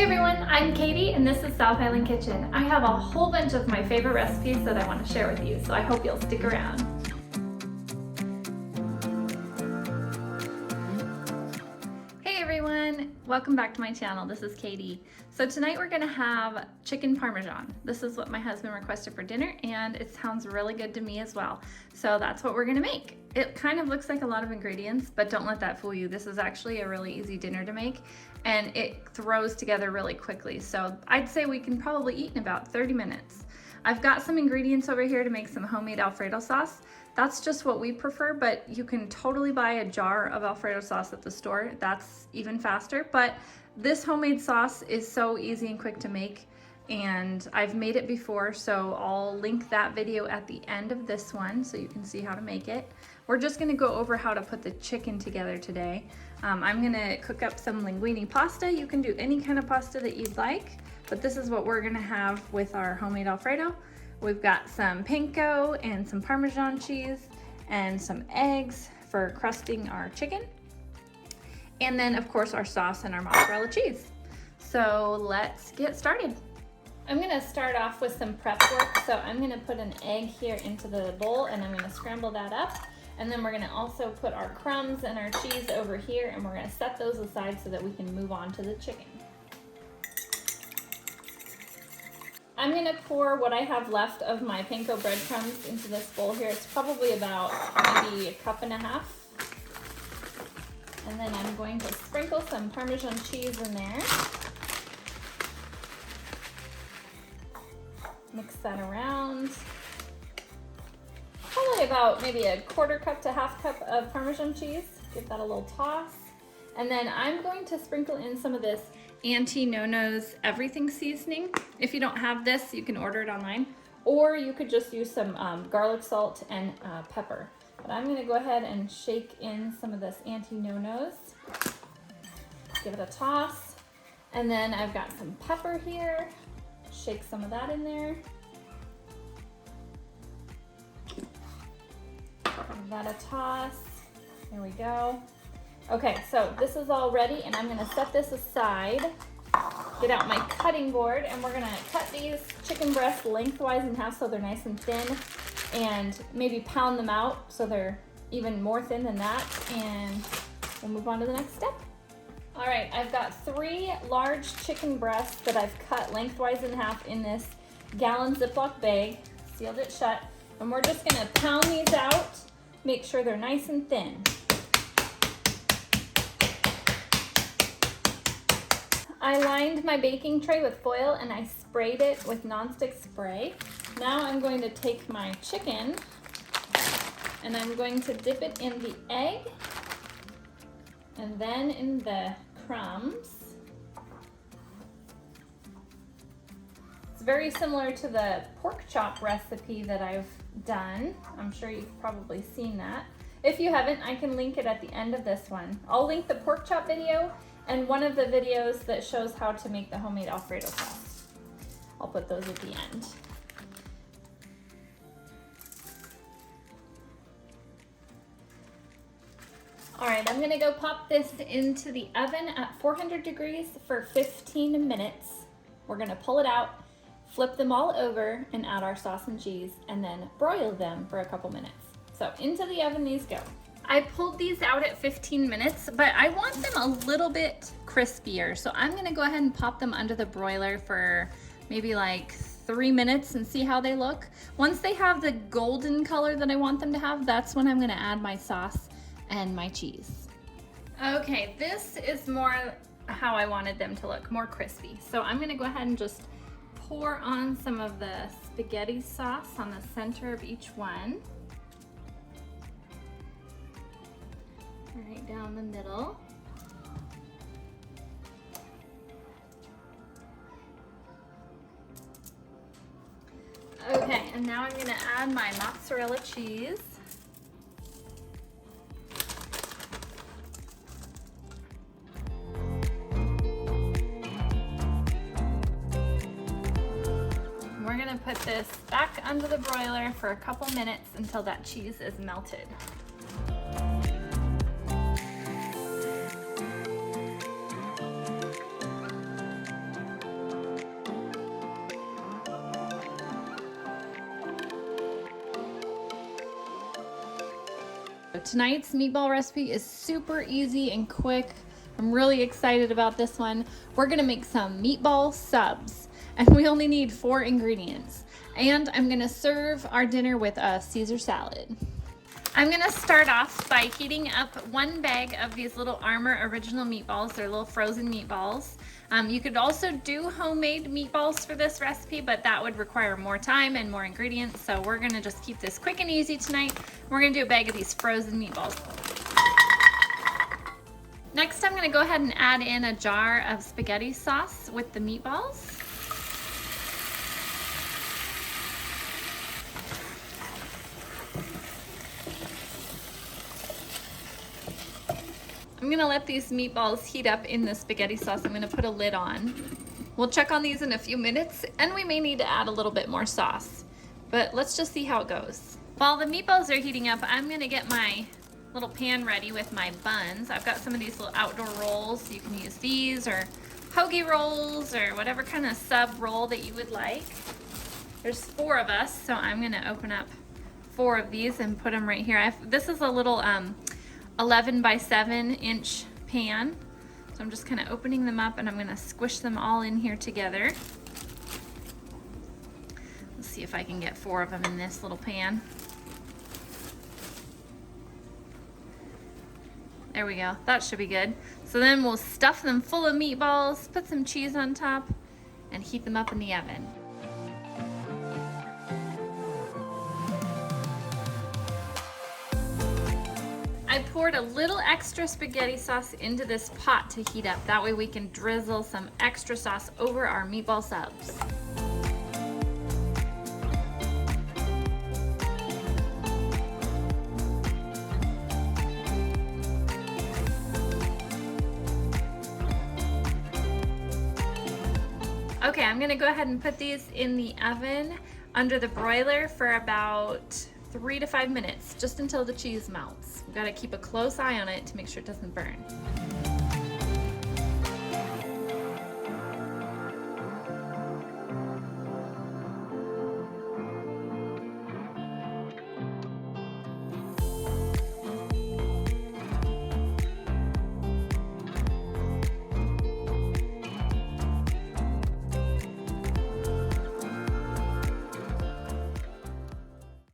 Hey everyone, I'm Katie and this is South Island Kitchen. I have a whole bunch of my favorite recipes that I want to share with you, so I hope you'll stick around. Hey everyone, welcome back to my channel. This is Katie. So tonight we're gonna have chicken Parmesan. This is what my husband requested for dinner and it sounds really good to me as well. So that's what we're gonna make. It kind of looks like a lot of ingredients, but don't let that fool you. This is actually a really easy dinner to make and it throws together really quickly. So I'd say we can probably eat in about 30 minutes. I've got some ingredients over here to make some homemade Alfredo sauce. That's just what we prefer, but you can totally buy a jar of Alfredo sauce at the store. That's even faster, but this homemade sauce is so easy and quick to make, and I've made it before, so I'll link that video at the end of this one so you can see how to make it. We're just gonna go over how to put the chicken together today. I'm gonna cook up some linguine pasta. You can do any kind of pasta that you'd like, but this is what we're gonna have with our homemade Alfredo. We've got some panko and some Parmesan cheese and some eggs for crusting our chicken. And then of course our sauce and our mozzarella cheese. So let's get started. I'm gonna start off with some prep work. So I'm gonna put an egg here into the bowl and I'm gonna scramble that up. And then we're gonna also put our crumbs and our cheese over here and we're gonna set those aside so that we can move on to the chicken. I'm gonna pour what I have left of my panko breadcrumbs into this bowl here. It's probably about maybe a cup and a half. And then I'm going to sprinkle some Parmesan cheese in there. Mix that around. Probably about maybe a quarter cup to half cup of Parmesan cheese. Give that a little toss. And then I'm going to sprinkle in some of this Auntie Nono's everything seasoning. If you don't have this, you can order it online. Or you could just use some garlic salt and pepper. But I'm gonna go ahead and shake in some of this Auntie Nono's. Give it a toss. And then I've got some pepper here. Shake some of that in there. Give that a toss. There we go. Okay, so this is all ready and I'm gonna set this aside. Get out my cutting board and we're gonna cut these chicken breasts lengthwise in half so they're nice and thin, and maybe pound them out so they're even more thin than that, and we'll move on to the next step. All right, I've got 3 large chicken breasts that I've cut lengthwise in half in this gallon Ziploc bag, sealed it shut, and we're just gonna pound these out, make sure they're nice and thin. I lined my baking tray with foil and I sprayed it with nonstick spray. Now I'm going to take my chicken and I'm going to dip it in the egg and then in the crumbs. It's very similar to the pork chop recipe that I've done. I'm sure you've probably seen that. If you haven't, I can link it at the end of this one. I'll link the pork chop video and one of the videos that shows how to make the homemade Alfredo sauce. I'll put those at the end. All right, I'm gonna go pop this into the oven at 400 degrees for 15 minutes. We're gonna pull it out, flip them all over, and add our sauce and cheese, and then broil them for a couple minutes. So into the oven these go. I pulled these out at 15 minutes, but I want them a little bit crispier. So I'm gonna go ahead and pop them under the broiler for maybe like 3 minutes and see how they look. Once they have the golden color that I want them to have, that's when I'm gonna add my sauce and my cheese. Okay, this is more how I wanted them to look, more crispy. So I'm gonna go ahead and just pour on some of the spaghetti sauce on the center of each one. Right down the middle. Okay, and now I'm gonna add my mozzarella cheese. We're gonna put this back under the broiler for a couple minutes until that cheese is melted. Tonight's meatball recipe is super easy and quick. I'm really excited about this one. We're gonna make some meatball subs, and we only need 4 ingredients. And I'm gonna serve our dinner with a Caesar salad. I'm gonna start off by heating up 1 bag of these little Armour original meatballs. They're little frozen meatballs. You could also do homemade meatballs for this recipe, but that would require more time and more ingredients. So we're gonna just keep this quick and easy tonight. We're gonna do a bag of these frozen meatballs. Next, I'm gonna go ahead and add in a jar of spaghetti sauce with the meatballs. I'm gonna let these meatballs heat up in the spaghetti sauce. I'm gonna put a lid on. We'll check on these in a few minutes, and we may need to add a little bit more sauce, but let's just see how it goes. While the meatballs are heating up, I'm gonna get my little pan ready with my buns. I've got some of these little outdoor rolls. You can use these or hoagie rolls or whatever kind of sub roll that you would like. There's 4 of us, so I'm gonna open up 4 of these and put them right here. This is a little 11 by 7 inch pan. So I'm just kind of opening them up and I'm gonna squish them all in here together. Let's see if I can get 4 of them in this little pan. There we go, that should be good. So then we'll stuff them full of meatballs, put some cheese on top, and heat them up in the oven. I poured a little extra spaghetti sauce into this pot to heat up. That way we can drizzle some extra sauce over our meatball subs. Okay, I'm gonna go ahead and put these in the oven under the broiler for about 3 to 5 minutes, just until the cheese melts. We've got to keep a close eye on it to make sure it doesn't burn.